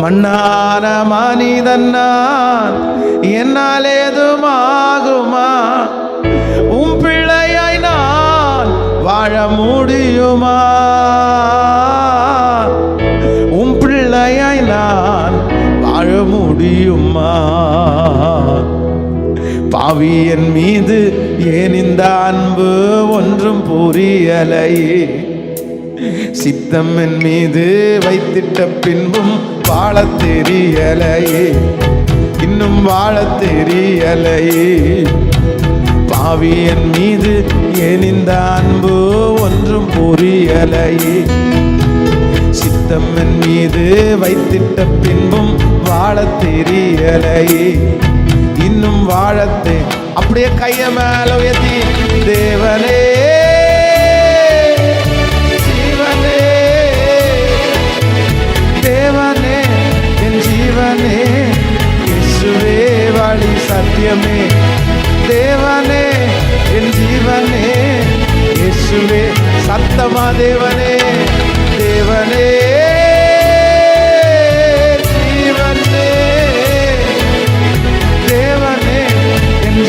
மண்ணான மனிதன் நான், என்னால் ஏதுமாகுமா? உம் பிள்ளையாய் நான் வாழ முடியுமா? உம் பிள்ளையாய் நான் வாழ முடியுமா? பாவி என் மீது ஏன் இந்த அன்பு ஒன்றும் புரியலையே. சித்தம் என் மீது வைத்திட்ட பின்பும் வாழ தெரியலையே, இன்னும் வாழ தெரியலையே. பாவி என் மீது ஏன் இந்த அன்பு ஒன்றும் புரியலையே. சித்தம் என் மீது வைத்திட்ட பின்பும் வாழ தெரியலையே, இன்னும் வாழத்தே. அப்படியே கைய மேல உயர்த்தி, தேவனே ஜீவனே, தேவனே என் ஜீவனே, இயேசுவே வழி சத்தியமே. தேவனே என் ஜீவனே, இயேசுவே சத்தமா. தேவனே தேவனே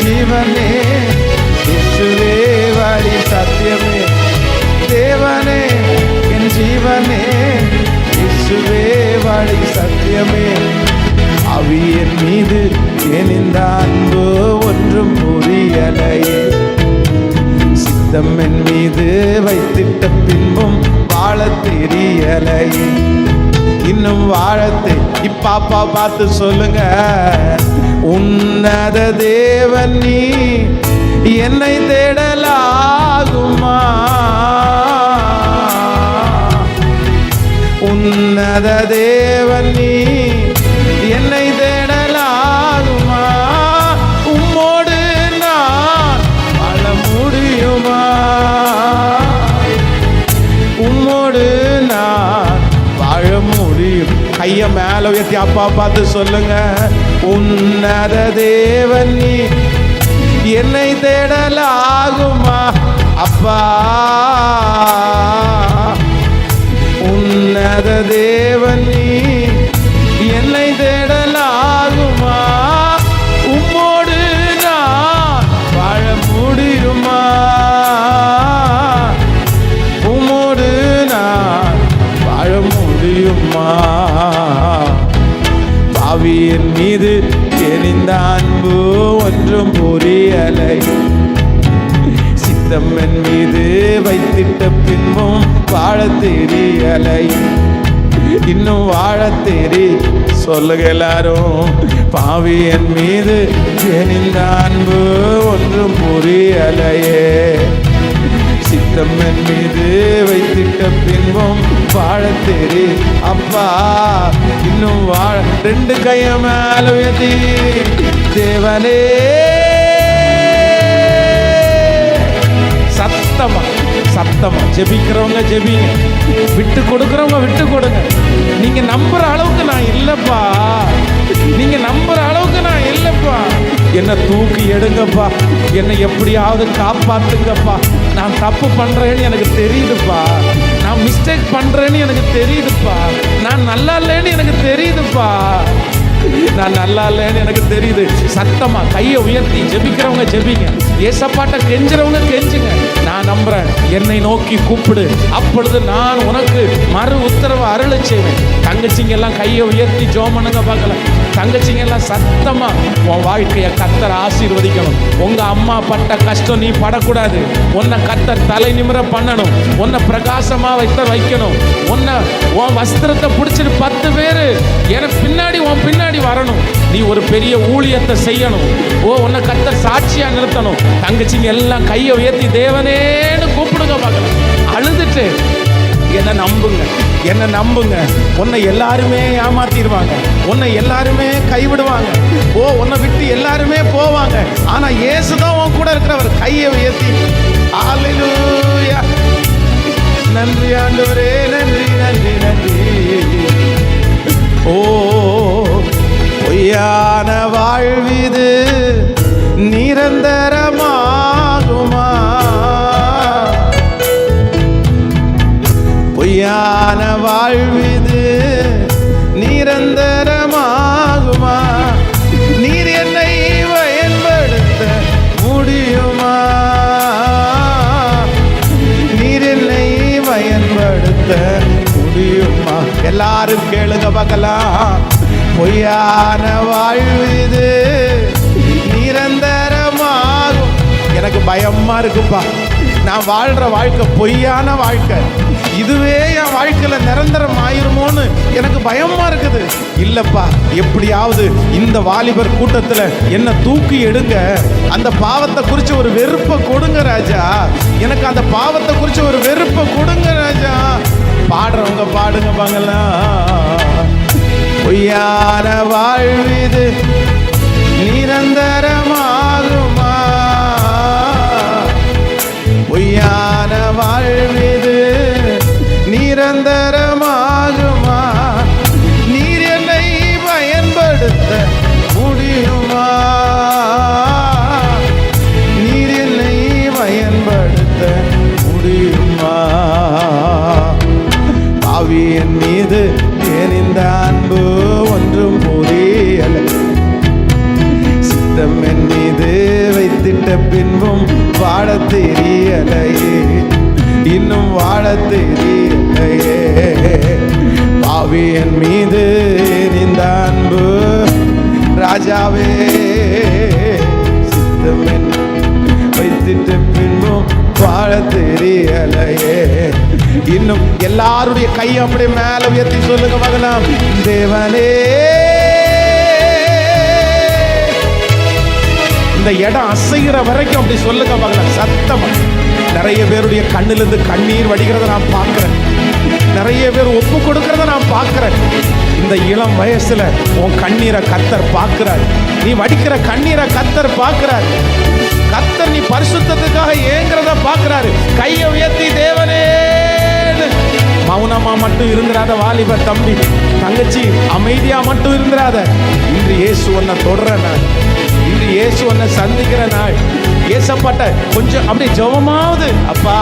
ஜீவனே, இயேசுவே வழி சத்தியமே. தேவனே என் ஜீவனே, இயேசுவே வழி சத்தியமே. அவி என் மீது ஏன் இந்த அன்பு ஒன்றும் புரியலையே. சித்தம் என் மீது வைத்திட்ட பின்பும் வாழ தெரியலையே, இன்னும் வாழத்தை. இப்பாப்பா பார்த்து சொல்லுங்க, உன்னத தேவன் நீ என்னை தேடலாகுமா? உன்னத தேவன் நீ என்னை தேடலாகுமா? உம்மோடு நான் வாழ முடியுமா? உம்மோடு நான் வாழ முடியும். கைய மேல உயர்த்தி அப்பா பார்த்து சொல்லுங்க, உன்னத தேவன் நீ என்னை தேடலாகுமா? அப்பா உன்னத தேவன் நீ என்னை தேடலாகுமா? உம்மோடு நான் வாழ முடியுமா? உம்மோடு நான் வாழ முடியுமா? பாவி என் மீது எரிந்த அன்பு ஒன்றும் புரியலை. சித்தம் என் மீது வைத்திட்ட பின்பும் வாழ தெரியலை, இன்னும் வாழ தெரி. சொல்லுங்க எல்லாரும், பாவி என் மீது எரிந்த அன்பு ஒன்றும் புரியலையே. சித்தம் என் மீது வைத்திட்ட பின்பும் வாழ தெரி. அப்பா இன்னும் வாழ. ரெண்டு கைய மேல உயர்த்தி, தேவனே சத்தமா சத்தமா. ஜெபிக்கிறவங்க ஜெபிங்க, விட்டு கொடுக்கிறவங்க விட்டு கொடுங்க. நீங்க நம்புற அளவுக்கு நான் இல்லப்பா, நீங்க நம்புற அளவுக்கு நான் இல்லப்பா. என்ன தூக்கி எடுங்கப்பா, என்னை எப்படியாவது காப்பாத்துங்கப்பா. நான் தப்பு பண்றேன்னு எனக்கு தெரியுதுப்பா, நான் மிஸ்டேக் பண்றேன்னு எனக்கு தெரியுதுப்பா, நான் நல்லா இல்லைன்னு எனக்கு தெரியுதுப்பா, நான் நல்லா இல்லைன்னு எனக்கு தெரியுது. சத்தமா கையை உயர்த்தி ஜெபிக்கிறவங்க ஜெபிங்க, ஏசப்பாட்ட கெஞ்சுறவங்க கெஞ்சுங்க. நான் நம்புறேன், என்னை நோக்கி கூப்பிடு, அப்பொழுது நான் உனக்கு மறு உத்தரவு அருள செய்வேன். தங்கச்சிங்க எல்லாம் கையை உயர்த்தி ஜெபம் பண்ணுங்க பார்க்கலாம். தங்கச்சிங்க எல்லாம் சத்தமா, உன் வாழ்க்கையை கர்த்தர் ஆசீர்வதிக்கணும். உங்க அம்மா பட்ட கஷ்டம் நீ படக்கூடாது. உன்னை கர்த்தர் தலை நிமிர பண்ணணும், உன்னை பிரகாசமா வைக்கணும். உன் வஸ்திரத்தை பிடிச்சிட்டு 10 பேரு எனக்கு பின்னாடி உன் பின்னாடி வரணும். நீ ஒரு பெரிய ஊழியத்தை செய்யணும். உன்னை கர்த்தர் சாட்சியா நிறுத்தணும். தங்கச்சிங்க எல்லாம் கையை உயர்த்தி தேவனேன்னு கூப்பிடுங்க பார்க்கலாம். அழுதுட்டு என்ன நம்புங்க, என்ன நம்புங்க. உன்னை எல்லாருமே ஏமாத்திடுவாங்க, உன்னை எல்லாருமே கைவிடுவாங்க, உன்னை விட்டு எல்லாருமே போவாங்க. ஆனா இயேசுதான் உன் கூட இருக்கிறவர். கையை உயர்த்தி ஹல்லேலூயா. நன்றி ஆண்டவரே, நன்றி நன்றி நன்றி. பொய்யான வாழ்விது நிரந்தரமாகுமா? பொய்யான வாழ்விது நிரந்தரமாகுமா? நீர் என்னை பயன்படுத்த முடியுமா? நீர் என்னை பயன்படுத்த முடியுமா? எல்லாரும் கேளுங்க பார்க்கலாம். பொய்யான வாழ்விது நிரந்தரமாகும். எனக்கு பயமா இருக்குப்பா, நான் வாழ்ற வாழ்க்கை பொய்யான வாழ்க்கை, இதுவே என் வாழ்க்கையில நிரந்தரம் ஆயிருமோன்னு எனக்கு பயமா இருக்குது. இல்லப்பா, எப்படியாவது இந்த வாலிபர் கூட்டத்துல என்ன தூக்கி எடுங்க, அந்த பாவத்தை குறிச்சு ஒரு வெறுப்பை கொடுங்க ராஜா, எனக்கு அந்த பாவத்தை குறிச்சு ஒரு வெறுப்பை கொடுங்க ராஜா. பாடுறவங்க பாடுங்க பாங்கலாம். பொய்யான வாழ்விது நிரந்தரமாகுமா? பொய்யான வாழ்விது நிரந்தரமாகுமா? நீர் என்னை பயன்படுத்த முடியுமா? நீர் என்னை பயன்படுத்த முடியுமா? பாவியின் மீது ஏன் இந்த அன்பு ஒன்றும் புரியல, சித்தம் என் மீது வைத்திட்ட பின்பும் வாழ தெரியலையே, இன்னும் வாழ தெரியலையே. பாவியின் மீது இந்த அன்பு ராஜாவே, சித்தம் என் வைத்திட்ட பின்பும் வாழ தெரியலையே. இன்னும் எல்லாருடைய கையை அப்படியே மேல உயர்த்தி சொல்லுங்க மகனாம். தேவனே, இந்த இடம் அசைகிற வரைக்கும் அப்படி சொல்லுங்க மகனாம் சத்தமா. நிறைய பேருடைய கண்ணிலிருந்து கண்ணீர் வடிகிறத நான் பார்க்கிறேன், நிறைய பேர் ஒப்பு கொடுக்கிறத நான் பார்க்கிறேன். இந்த இளம் வயசுல உன் கண்ணீரை கர்த்தர் பார்க்கிறார், நீ வடிக்கிற கண்ணீரை கர்த்தர் பார்க்கிறார். கர்த்தர் நீ பரிசுத்தத்துக்காக ஏங்குறத பார்க்கிறாரு. கையை உயர்த்தி தேவனே. மௌனமா மட்டும் இருந்துராத வாலிப தம்பி தங்கச்சி, அமைதியா மட்டும் இருந்துராத. இன்று இயேசு உன்னை தொடர நாள், இன்று இயேசு உன்னை சந்திக்கிற நாள். ஏசப்பட்ட கொஞ்சம் அப்படி ஜெபமாவது, அப்பா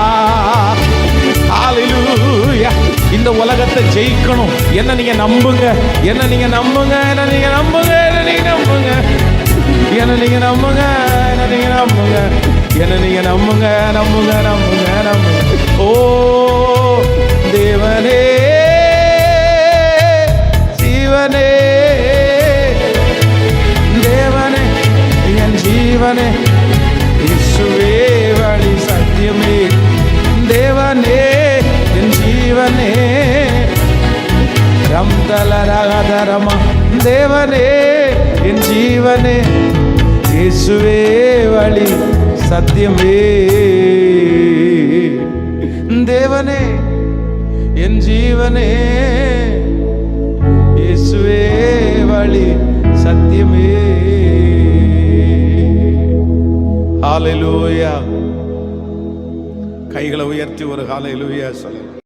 ஹல்லேலூயா, இந்த உலகத்தை ஜெயிக்கணும். என்ன நீங்க நம்புங்க, என்ன நீங்க நம்புங்க, என்ன நீங்க நம்புங்க, என்ன நீங்க நம்புங்க, என்ன நீங்க நம்புங்க, என்ன நீங்க நம்புங்க, என்ன நீங்க நம்புங்க, நம்புங்க, நம்புங்க, நம்புங்க. ஓ தேவனே, ஜீவனே, தேவனே என் ஜீவனே, இயேசுவே வழி சத்தியமே, தேவனே என் ஜீவனே, ரம் தலரகதரமா, தேவனே என் ஜீவனே, இயேசுவே வழி சத்தியமே, தேவனே என் ஜீவனே, இயேசுவே வழி சத்தியமே. ஹல்லேலூயா. கைகளை உயர்த்தி ஒரு ஹல்லேலூயா சொல்லுங்க.